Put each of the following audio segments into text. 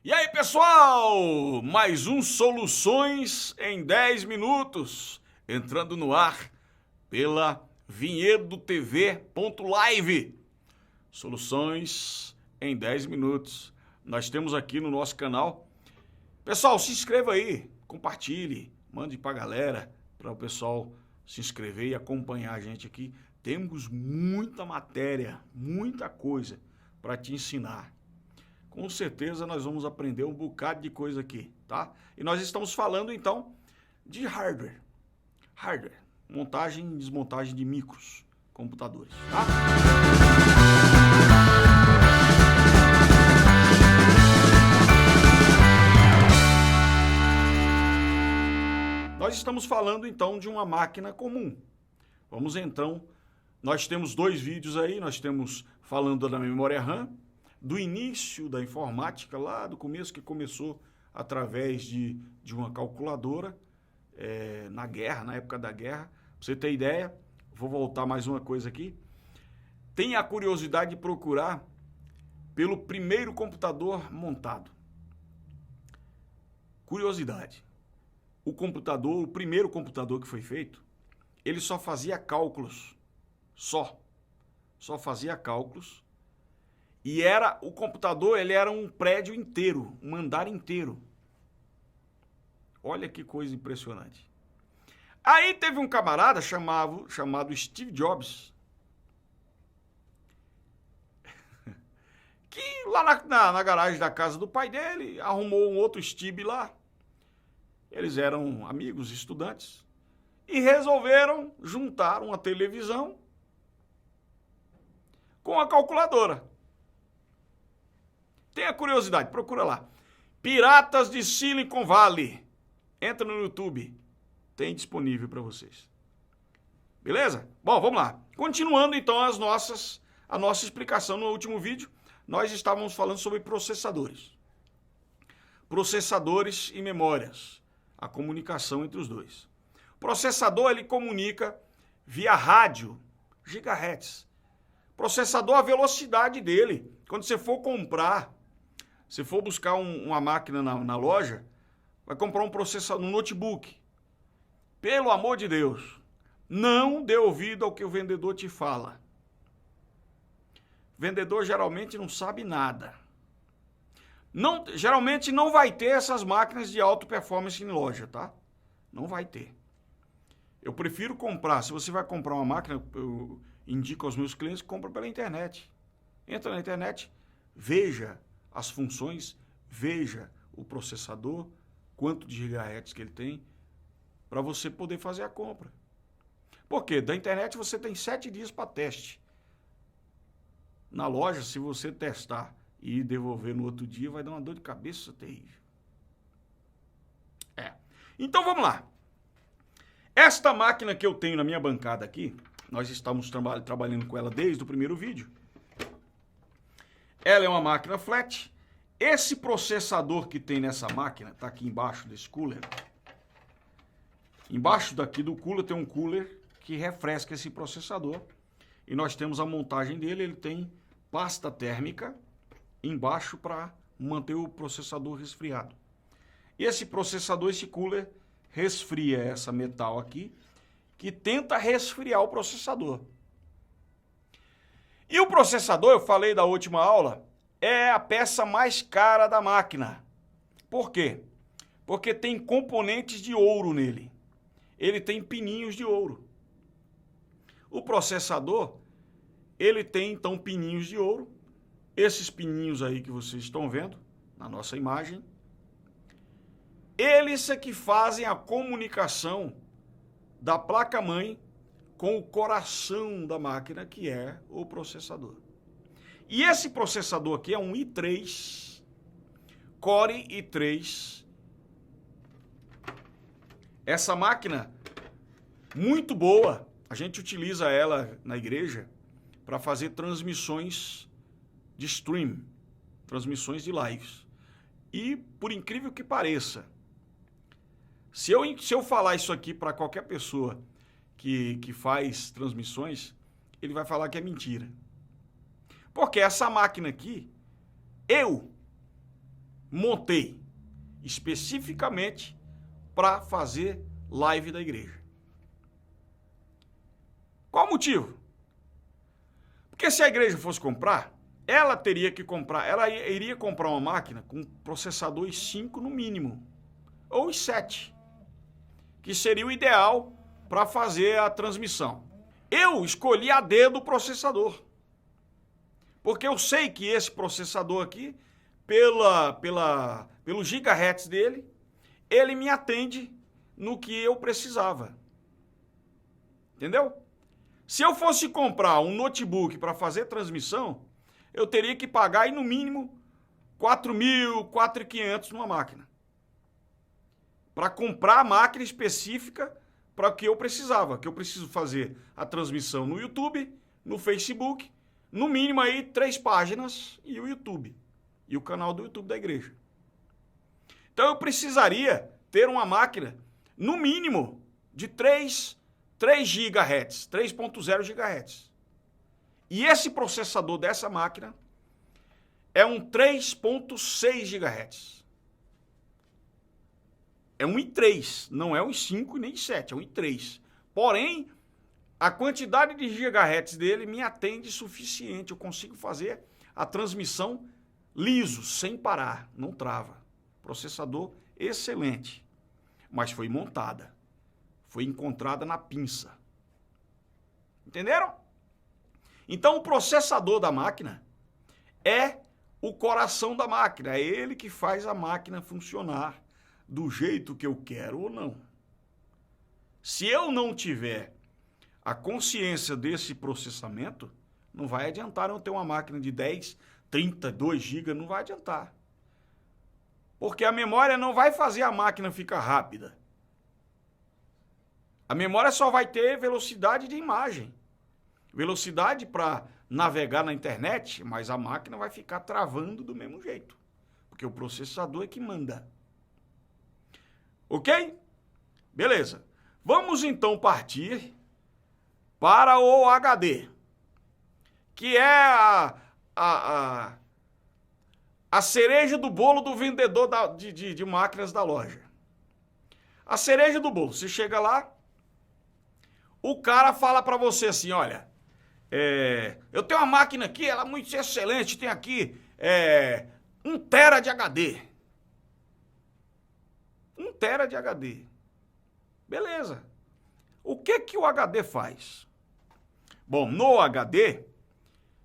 E aí, pessoal, mais um Soluções em 10 minutos, entrando no ar pela vinhedotv.live. Soluções em 10 minutos. Nós temos aqui no nosso canal. Pessoal, se inscreva aí, compartilhe, mande pra galera, para o pessoal se inscrever e acompanhar a gente aqui. Temos muita matéria, muita coisa para te ensinar. Com certeza nós vamos aprender um bocado de coisa aqui, tá? E nós estamos falando então de hardware. Hardware, montagem e desmontagem de micros, computadores, tá? Nós estamos falando então de uma máquina comum. Vamos então, nós temos dois vídeos aí, nós temos falando da memória RAM, do início da informática, lá do começo, que começou através de uma calculadora, na guerra, na época da guerra. Pra você ter ideia, vou voltar mais uma coisa aqui. Tenha a curiosidade de procurar pelo primeiro computador montado. Curiosidade. O primeiro computador que foi feito, ele só fazia cálculos. Só fazia cálculos. E o computador, ele era um prédio inteiro, um andar inteiro. Olha que coisa impressionante. Aí teve um camarada chamado Steve Jobs, que lá na garagem da casa do pai dele, arrumou um outro Steve lá. Eles eram amigos, estudantes, e resolveram juntar uma televisão com a calculadora. Tenha curiosidade, procura lá. Piratas de Silicon Valley. Entra no YouTube. Tem disponível para vocês. Beleza? Bom, vamos lá. Continuando então a nossa explicação no último vídeo, nós estávamos falando sobre processadores. Processadores e memórias. A comunicação entre os dois. O processador, ele comunica via rádio, gigahertz. Processador, a velocidade dele. Quando você for comprar, se for buscar uma máquina na loja, vai comprar um processador, um notebook. Pelo amor de Deus, não dê ouvido ao que o vendedor te fala. O vendedor geralmente não sabe nada. Geralmente não vai ter essas máquinas de alta performance em loja, tá? Não vai ter. Eu prefiro comprar, se você vai comprar uma máquina, eu indico aos meus clientes que compram pela internet. Entra na internet, veja as funções, veja o processador, quanto de gigahertz que ele tem, para você poder fazer a compra. Por quê? Da internet você tem 7 dias para teste. Na loja, se você testar e devolver no outro dia, vai dar uma dor de cabeça terrível. Então vamos lá. Esta máquina que eu tenho na minha bancada aqui, nós estamos trabalhando com ela desde o primeiro vídeo. Ela é uma máquina flat. Esse processador que tem nessa máquina, está aqui embaixo desse cooler. Embaixo daqui do cooler tem um cooler que refresca esse processador. E nós temos a montagem dele, ele tem pasta térmica embaixo para manter o processador resfriado. E esse processador, esse cooler, resfria essa metal aqui, que tenta resfriar o processador. E o processador, eu falei da última aula, é a peça mais cara da máquina. Por quê? Porque tem componentes de ouro nele. Ele tem pininhos de ouro. O processador, ele tem então pininhos de ouro. Esses pininhos aí que vocês estão vendo na nossa imagem, eles é que fazem a comunicação da placa-mãe com o coração da máquina, que é o processador. E esse processador aqui é um i3, Core i3. Essa máquina, muito boa, a gente utiliza ela na igreja para fazer transmissões de stream, transmissões de lives. E, por incrível que pareça, se eu falar isso aqui para qualquer pessoa que faz transmissões, ele vai falar que é mentira. Porque essa máquina aqui, eu montei especificamente para fazer live da igreja. Qual o motivo? Porque se a igreja fosse comprar, ela iria comprar uma máquina com processador i5 no mínimo, ou i7, que seria o ideal para fazer a transmissão. Eu escolhi a dedo o processador, porque eu sei que esse processador aqui, pelo gigahertz dele, ele me atende no que eu precisava. Entendeu? Se eu fosse comprar um notebook para fazer transmissão, eu teria que pagar aí no mínimo 4.000, 4.500 numa máquina. Para comprar a máquina específica para o que eu precisava. Que eu preciso fazer a transmissão no YouTube, no Facebook, no mínimo aí 3 páginas e o YouTube. E o canal do YouTube da igreja. Então eu precisaria ter uma máquina, no mínimo, de 3 GHz, 3.0 GHz. E esse processador dessa máquina é um 3.6 GHz. É um i3, não é um i5 nem i7, é um i3. Porém, a quantidade de gigahertz dele me atende suficiente. Eu consigo fazer a transmissão liso, sem parar, não trava. Processador excelente, mas foi montada, foi encontrada na pinça. Entenderam? Então, o processador da máquina é o coração da máquina, é ele que faz a máquina funcionar do jeito que eu quero ou não. Se eu não tiver a consciência desse processamento, não vai adiantar eu ter uma máquina de 10, 32 GB, não vai adiantar. Porque a memória não vai fazer a máquina ficar rápida. A memória só vai ter velocidade de imagem. Velocidade para navegar na internet, mas a máquina vai ficar travando do mesmo jeito. Porque o processador é que manda. Ok? Beleza. Vamos então partir para o HD, que é a cereja do bolo do vendedor de máquinas da loja. A cereja do bolo. Você chega lá, o cara fala para você assim, olha, eu tenho uma máquina aqui, ela é muito excelente, tem aqui 1 tera de HD. 1 tera de HD. Beleza. O que o HD faz? Bom, no HD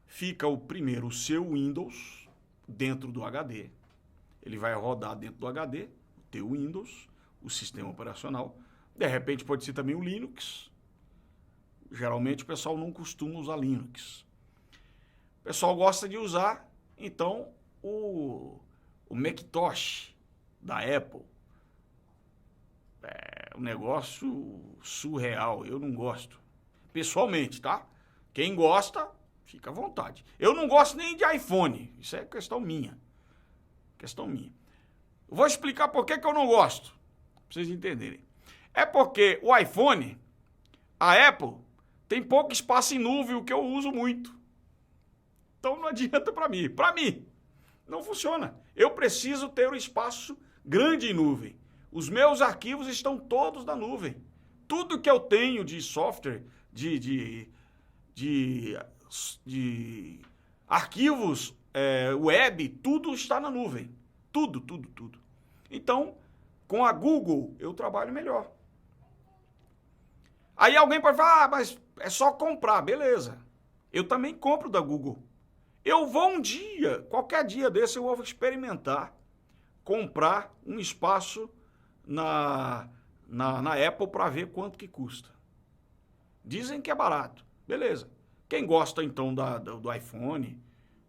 fica primeiro o seu Windows dentro do HD. Ele vai rodar dentro do HD, o teu Windows, o sistema operacional. De repente pode ser também o Linux. Geralmente o pessoal não costuma usar Linux. O pessoal gosta de usar, então, o Macintosh da Apple. É um negócio surreal, eu não gosto. Pessoalmente, tá? Quem gosta, fica à vontade. Eu não gosto nem de iPhone, isso é questão minha. Questão minha. Eu vou explicar por que eu não gosto, pra vocês entenderem. É porque o iPhone, a Apple, tem pouco espaço em nuvem, o que eu uso muito. Então não adianta para mim. Para mim, não funciona. Eu preciso ter um espaço grande em nuvem. Os meus arquivos estão todos na nuvem. Tudo que eu tenho de software, de arquivos web, tudo está na nuvem. Tudo. Então, com a Google, eu trabalho melhor. Aí alguém pode falar, mas é só comprar. Beleza. Eu também compro da Google. Eu vou um dia, qualquer dia desse, eu vou experimentar comprar um espaço na Apple para ver quanto que custa. Dizem que é barato. Beleza. Quem gosta, então, do iPhone,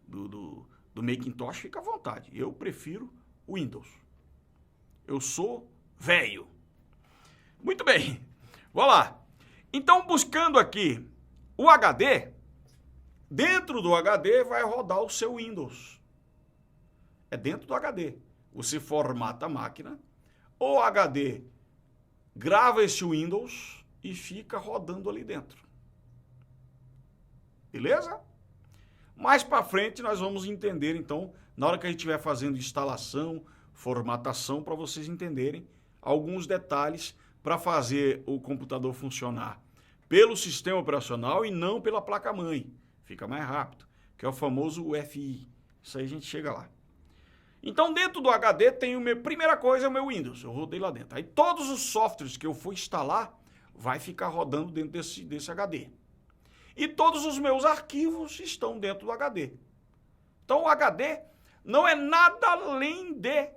do Macintosh, fica à vontade. Eu prefiro o Windows. Eu sou velho. Muito bem. Vamos lá. Então, buscando aqui o HD, dentro do HD vai rodar o seu Windows. É dentro do HD. Você formata a máquina, o HD grava esse Windows e fica rodando ali dentro. Beleza? Mais para frente nós vamos entender, então, na hora que a gente estiver fazendo instalação, formatação, para vocês entenderem alguns detalhes para fazer o computador funcionar pelo sistema operacional e não pela placa-mãe. Fica mais rápido, que é o famoso UFI. Isso aí a gente chega lá. Então, dentro do HD, tem primeira coisa é o meu Windows. Eu rodei lá dentro. Aí, todos os softwares que eu for instalar, vai ficar rodando dentro desse HD. E todos os meus arquivos estão dentro do HD. Então, o HD não é nada além de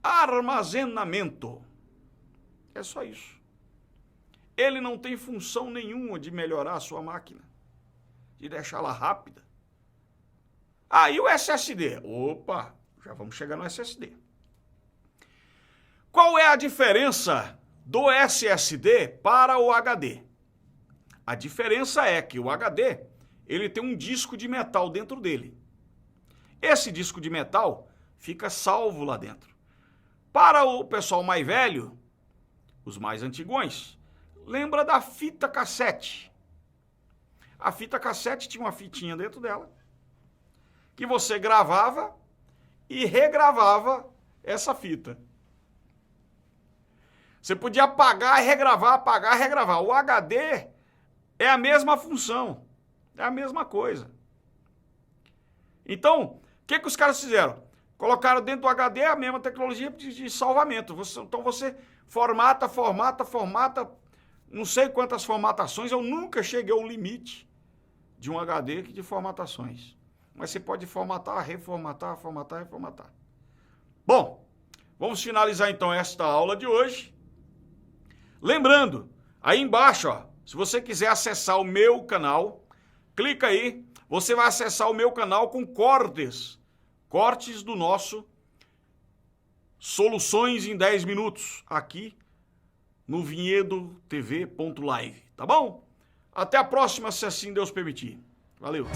armazenamento. É só isso. Ele não tem função nenhuma de melhorar a sua máquina, de deixá-la rápida. E o SSD? Opa, já vamos chegar no SSD. Qual é a diferença do SSD para o HD? A diferença é que o HD, ele tem um disco de metal dentro dele. Esse disco de metal fica salvo lá dentro. Para o pessoal mais velho, os mais antigões, lembra da fita cassete. A fita cassete tinha uma fitinha dentro dela, que você gravava e regravava essa fita. Você podia apagar e regravar, apagar e regravar. O HD é a mesma função, é a mesma coisa. Então, o que os caras fizeram? Colocaram dentro do HD a mesma tecnologia de salvamento. Então você formata, não sei quantas formatações, eu nunca cheguei ao limite de um HD de formatações. Mas você pode formatar, reformatar, formatar, reformatar. Bom, vamos finalizar então esta aula de hoje. Lembrando, aí embaixo, se você quiser acessar o meu canal, clica aí, você vai acessar o meu canal com cortes do nosso Soluções em 10 Minutos, aqui no vinhedotv.live, tá bom? Até a próxima, se assim Deus permitir. Valeu!